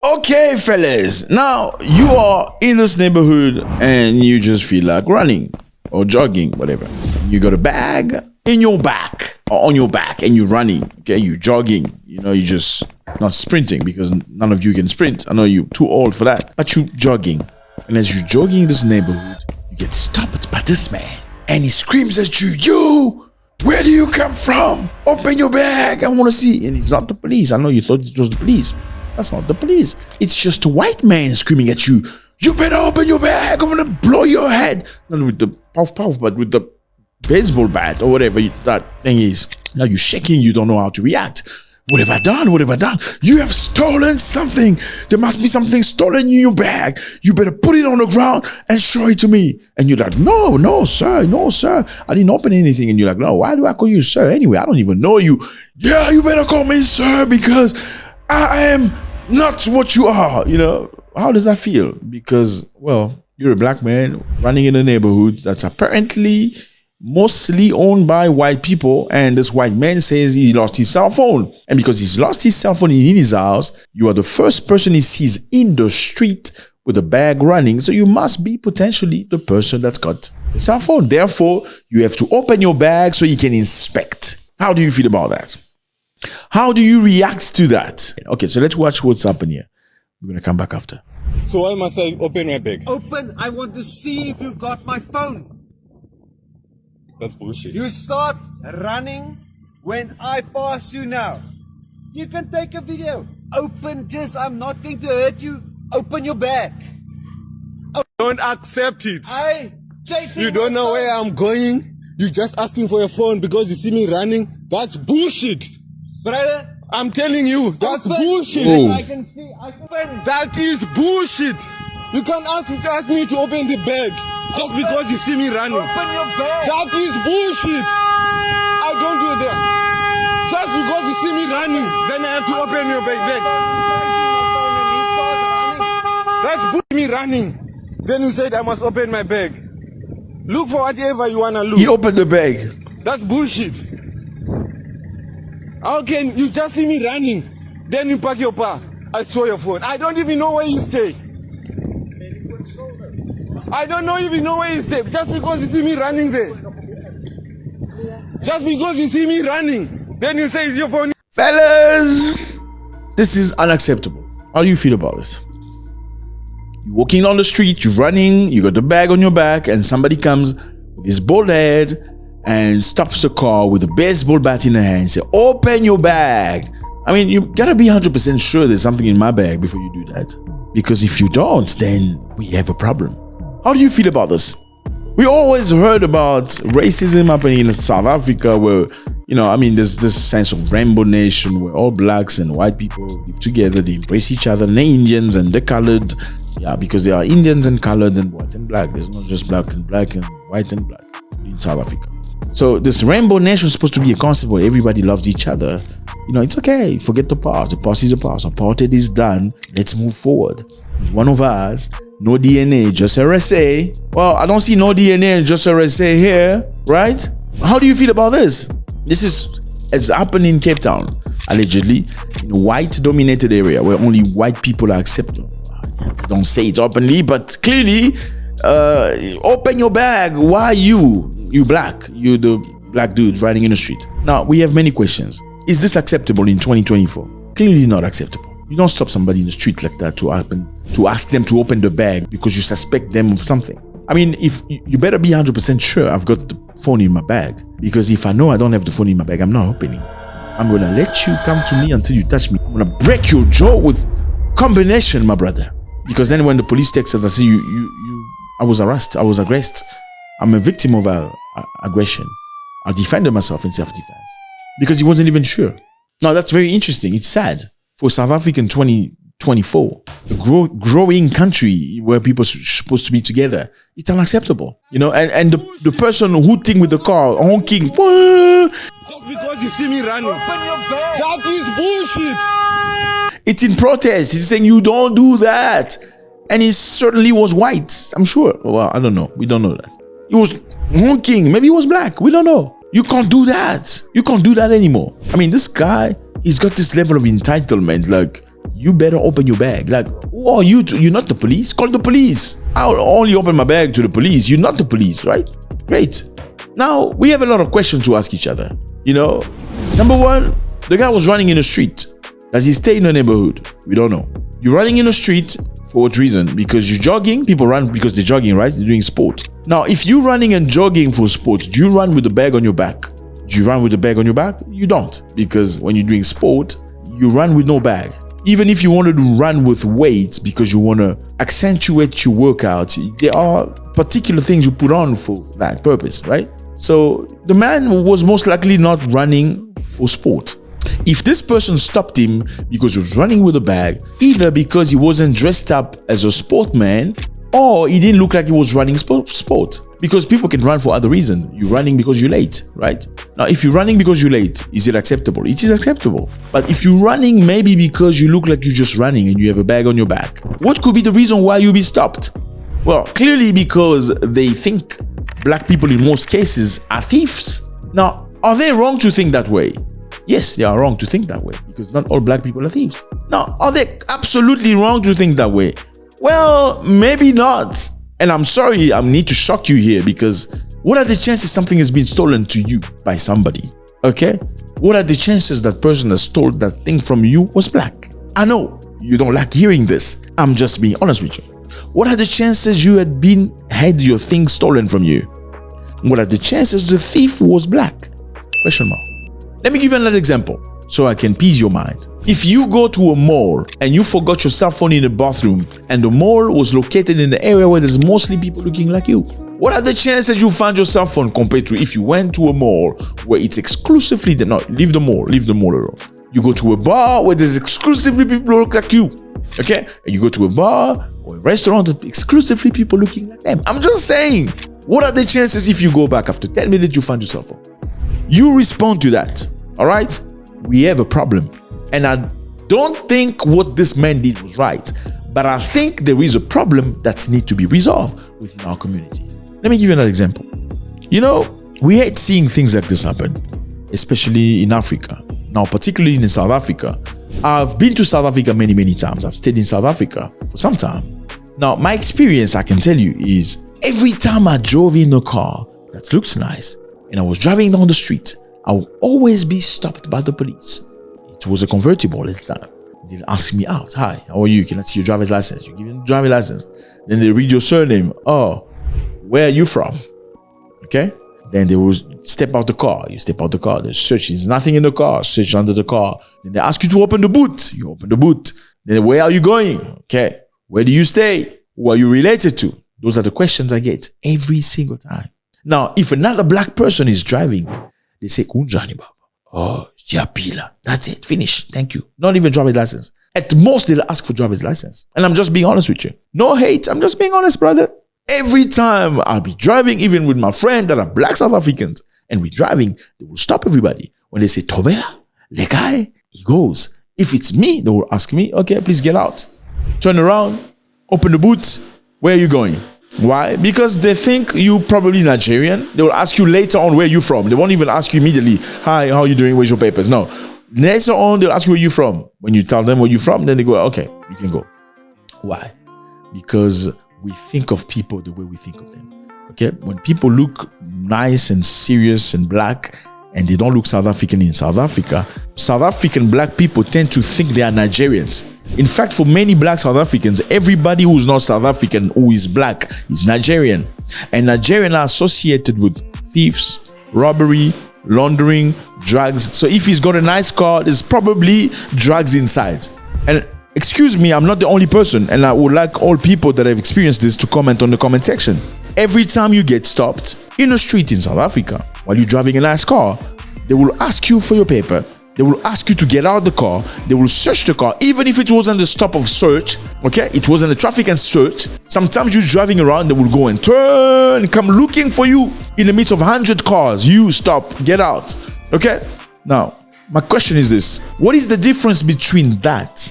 Okay, fellas, now you are in this neighborhood and you just feel like running or jogging, whatever. You got a bag in your back or on your back and you're running, okay? You're jogging, you're just not sprinting because none of you can sprint. I know you're too old for that, but you're jogging. And as you're jogging in this neighborhood, you get stopped by this man and he screams at you, where do you come from? Open your bag, I want to see. And he's not the police. I know you thought it was the police. That's not the police. It's just a white man screaming at you. You better open your bag. I'm gonna blow your head. Not with the puff, but with the baseball bat or whatever that thing is. Now you're shaking. You don't know how to react. What have I done? What have I done? You have stolen something. There must be something stolen in your bag. You better put it on the ground and show it to me. And you're like, no, sir. I didn't open anything. And you're like, no, why do I call you sir? Anyway, I don't even know you. Yeah, you better call me sir because I am not what you are, How does that feel? Because, well, you're a black man running in a neighborhood that's apparently mostly owned by white people, and this white man says he lost his cell phone. And because he's lost his cell phone in his house, you are the first person he sees in the street with a bag running, so you must be potentially the person that's got the cell phone. Therefore, you have to open your bag so you can inspect. How do you feel about that? How do you react to that? Okay, so let's watch what's happening here. We're going to come back after. So why must I open my bag? Open, I want to see if you got my phone. That's bullshit. You start running when I pass you now. You can take a video. Open, I'm not going to hurt you. Open your bag. Don't accept it. Jason, you don't know where I'm going. You're just asking for your phone because you see me running. That's bullshit. Brother, I'm telling you, that's bullshit. I can see. That is bullshit. You can't ask me to open the bag just because you see me running. Open your bag. That is bullshit. I don't do that. Just because you see me running, then I have to open your bag. That's bullshit. Me running. Then you said I must open my bag. Look for whatever you wanna look. He opened the bag. That's bullshit. How can you just see me running, then you pack your car, I saw your phone. I don't even know where you stay. I don't even know where you stay. Just because you see me running there. Just because you see me running, then you say it's your phone. Fellas, this is unacceptable. How do you feel about this? You're walking down the street, you're running, you got the bag on your back, and somebody comes with his bald head and stops the car with a baseball bat in the hand and say, open your bag. I mean, you gotta be 100% sure there's something in my bag before you do that. Because if you don't, then we have a problem. How do you feel about this? We always heard about racism happening in South Africa where, there's this sense of rainbow nation where all blacks and white people live together, they embrace each other, and the Indians and the colored. Yeah, because there are Indians and colored and white and black. There's not just black and white and black in South Africa. So this rainbow nation is supposed to be a concept where everybody loves each other. It's okay. Forget the past. The past is the past. Apartheid is done. Let's move forward. It's one of us. No DNA, just RSA. Well, I don't see no DNA and just RSA here, right? How do you feel about this? It's happened in Cape Town, allegedly, in a white-dominated area where only white people are accepted. Don't say it openly, but clearly, open your bag. Why you black? You the black dude riding in the street. Now, we have many questions. Is this acceptable in 2024? Clearly not acceptable. You don't stop somebody in the street like that to ask them to open the bag because you suspect them of something. I mean, if you better be 100% sure I've got the phone in my bag, because if I know I don't have the phone in my bag, I'm not opening. I'm going to let you come to me until you touch me. I'm going to break your jaw with combination, my brother. Because then when the police text us, I say, I was aggressed. I'm a victim of aggression. I defended myself in self-defense because he wasn't even sure. Now, that's very interesting. It's sad for South Africa in 2024, a growing country where people are supposed to be together. It's unacceptable, and the person hooting with the car, honking. Just because you see me running. Open your bag. That is bullshit. It's in protest. It's saying you don't do that. And he certainly was white, I'm sure. Well, I don't know. We don't know that. He was honking. Maybe he was black. We don't know. You can't do that. You can't do that anymore. I mean, this guy, he's got this level of entitlement. Like, you better open your bag. Like, who are you? You're not the police. Call the police. I'll only open my bag to the police. You're not the police, right? Great. Now, we have a lot of questions to ask each other. You know, number one, the guy was running in the street. Does he stay in the neighborhood? We don't know. You're running in the street for what reason? Because you're jogging. People run because they're jogging, right? They're doing sport. Now, if you're running and jogging for sport, do you run with the bag on your back? Do you run with the bag on your back? You don't. Because when you're doing sport, you run with no bag. Even if you wanted to run with weights because you want to accentuate your workout, there are particular things you put on for that purpose, right? So the man was most likely not running for sport. If this person stopped him because he was running with a bag, either because he wasn't dressed up as a sportsman or he didn't look like he was running sport. Because people can run for other reasons. You're running because you're late, right? Now, if you're running because you're late, is it acceptable? It is acceptable. But if you're running maybe because you look like you're just running and you have a bag on your back, what could be the reason why you'll be stopped? Well, clearly because they think black people in most cases are thieves. Now, are they wrong to think that way? Yes, they are wrong to think that way because not all black people are thieves. Now, are they absolutely wrong to think that way? Well, maybe not. And I'm sorry, I need to shock you here because what are the chances something has been stolen to you by somebody? Okay? What are the chances that person that stole that thing from you was black? I know you don't like hearing this. I'm just being honest with you. What are the chances you had your thing stolen from you? What are the chances the thief was black? Question mark. Let me give you another example so I can ease your mind. If you go to a mall and you forgot your cell phone in the bathroom and the mall was located in the area where there's mostly people looking like you, what are the chances you find your cell phone compared to if you went to a mall where it's exclusively leave the mall alone. You go to a bar where there's exclusively people who look like you, okay? And you go to a bar or a restaurant that exclusively people looking like them. I'm just saying, what are the chances if you go back after 10 minutes you find your cell phone? You respond to that, all right? We have a problem. And I don't think what this man did was right, but I think there is a problem that needs to be resolved within our community. Let me give you another example. You know, we hate seeing things like this happen, especially in Africa. Now, particularly in South Africa. I've been to South Africa many, many times. I've stayed in South Africa for some time. Now, my experience, I can tell you, is every time I drove in a car that looks nice and I was driving down the street, I would always be stopped by the police. It was a convertible at the time. They'll ask me out. Hi, how are you? Can I see your driver's license? You give them the driver's license. Then they read your surname. Oh, where are you from? Okay. Then they will step out the car. You step out the car. They search. There's nothing in the car. Search under the car. Then they ask you to open the boot. You open the boot. Then where are you going? Okay. Where do you stay? Who are you related to? Those are the questions I get every single time. Now, if another black person is driving, they say, Kunjani Baba. Oh, Yapila. That's it. Finish. Thank you. Not even driver's license. At most, they'll ask for driver's license. And I'm just being honest with you. No hate. I'm just being honest, brother. Every time I'll be driving, even with my friend that are black South Africans, and we're driving, they will stop everybody. When they say, Tobela, the guy, he goes. If it's me, they will ask me, okay, please get out. Turn around, open the boot. Where are you going? Why? Because they think you probably Nigerian. They will ask you later on where you're from. They won't even ask you immediately, hi, how are you doing? Where's your papers? No. Later on, they'll ask you where you're from. When you tell them where you're from, then they go, okay, you can go. Why? Because we think of people the way we think of them. Okay? When people look nice and serious and black, and they don't look South African in South Africa, South African black people tend to think they are Nigerians. In fact, for many black South Africans, everybody who's not South African who is black is Nigerian. And Nigerian are associated with thieves, robbery, laundering, drugs. So if he's got a nice car, there's probably drugs inside. And excuse me, I'm not the only person. And I would like all people that have experienced this to comment on the comment section. Every time you get stopped in a street in South Africa, while you're driving a nice car, they will ask you for your paper. They will ask you to get out of the car. They will search the car, even if it wasn't the stop of search. Okay, it wasn't a traffic and search. Sometimes you're driving around, they will go and turn, come looking for you in the midst of 100 cars. You stop, get out. Okay. Now, my question is this: what is the difference between that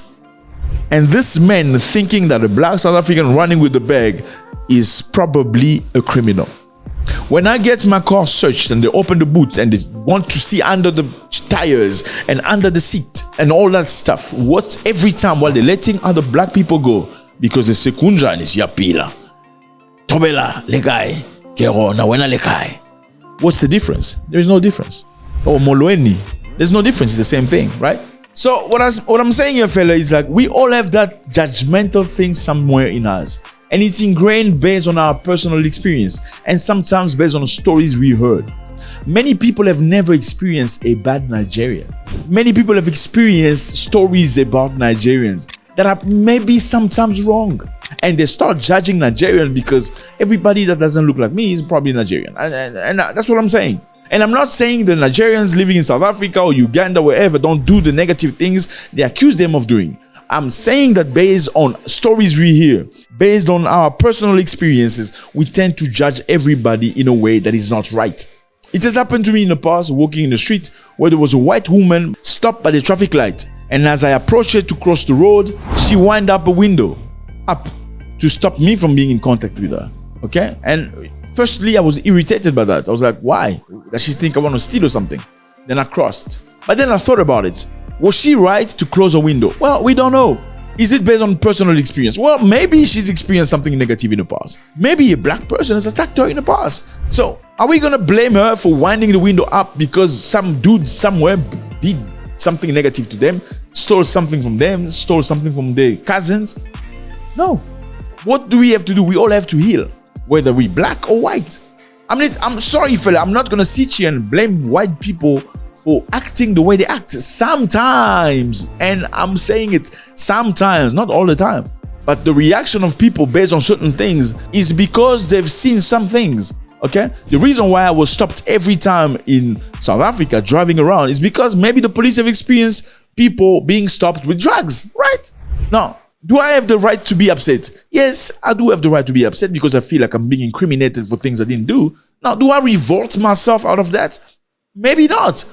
and this man thinking that a black South African running with the bag is probably a criminal? When I get my car searched and they open the boot and they want to see under the tires and under the seat and all that stuff. What's every time while they're letting other black people go because they say kunjani siyapila tobela lekai kero na wena lekai. What's the difference? There is no difference. Or molweni, there's no difference. It's the same thing, right? So what I'm saying here, fella, is like we all have that judgmental thing somewhere in us, and it's ingrained based on our personal experience and sometimes based on stories we heard. Many people have never experienced a bad Nigerian. Many people have experienced stories about Nigerians that are maybe sometimes wrong, and they start judging Nigerian because everybody that doesn't look like me is probably Nigerian, and that's what I'm saying. And I'm not saying the Nigerians living in South Africa or Uganda, wherever, don't do the negative things they accuse them of doing. I'm saying that based on stories we hear, based on our personal experiences, we tend to judge everybody in a way that is not right. It has happened to me in the past, walking in the street, where there was a white woman stopped by the traffic light. And as I approached her to cross the road, she wound up a window up to stop me from being in contact with her. Okay? And firstly, I was irritated by that. I was like, why? Does she think I want to steal or something? Then I crossed. But then I thought about it. Was she right to close a window? Well, we don't know. Is it based on personal experience? Well, maybe she's experienced something negative in the past. Maybe a black person has attacked her in the past. So, are we going to blame her for winding the window up because some dude somewhere did something negative to them, stole something from them, stole something from their cousins? No. What do we have to do? We all have to heal, whether we black or white. I mean, I'm sorry, fella. I'm not going to sit here and blame white people for acting the way they act. Sometimes, and I'm saying it sometimes, not all the time. But the reaction of people based on certain things is because they've seen some things. Okay? The reason why I was stopped every time in South Africa driving around is because maybe the police have experienced people being stopped with drugs, right? Now, do I have the right to be upset? Yes, I do have the right to be upset because I feel like I'm being incriminated for things I didn't do. Now, do I revolt myself out of that? Maybe not.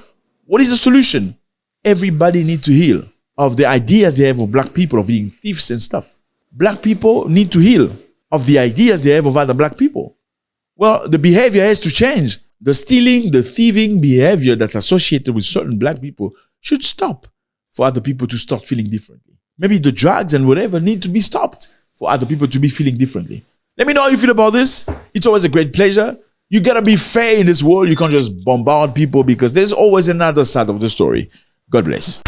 What is the solution? Everybody needs to heal of the ideas they have of black people, of being thieves and stuff. Black people need to heal of the ideas they have of other black people. Well, the behavior has to change. The stealing, the thieving behavior that's associated with certain black people should stop for other people to start feeling differently. Maybe the drugs and whatever need to be stopped for other people to be feeling differently. Let me know how you feel about this. It's always a great pleasure. You gotta be fair in this world. You can't just bombard people because there's always another side of the story. God bless.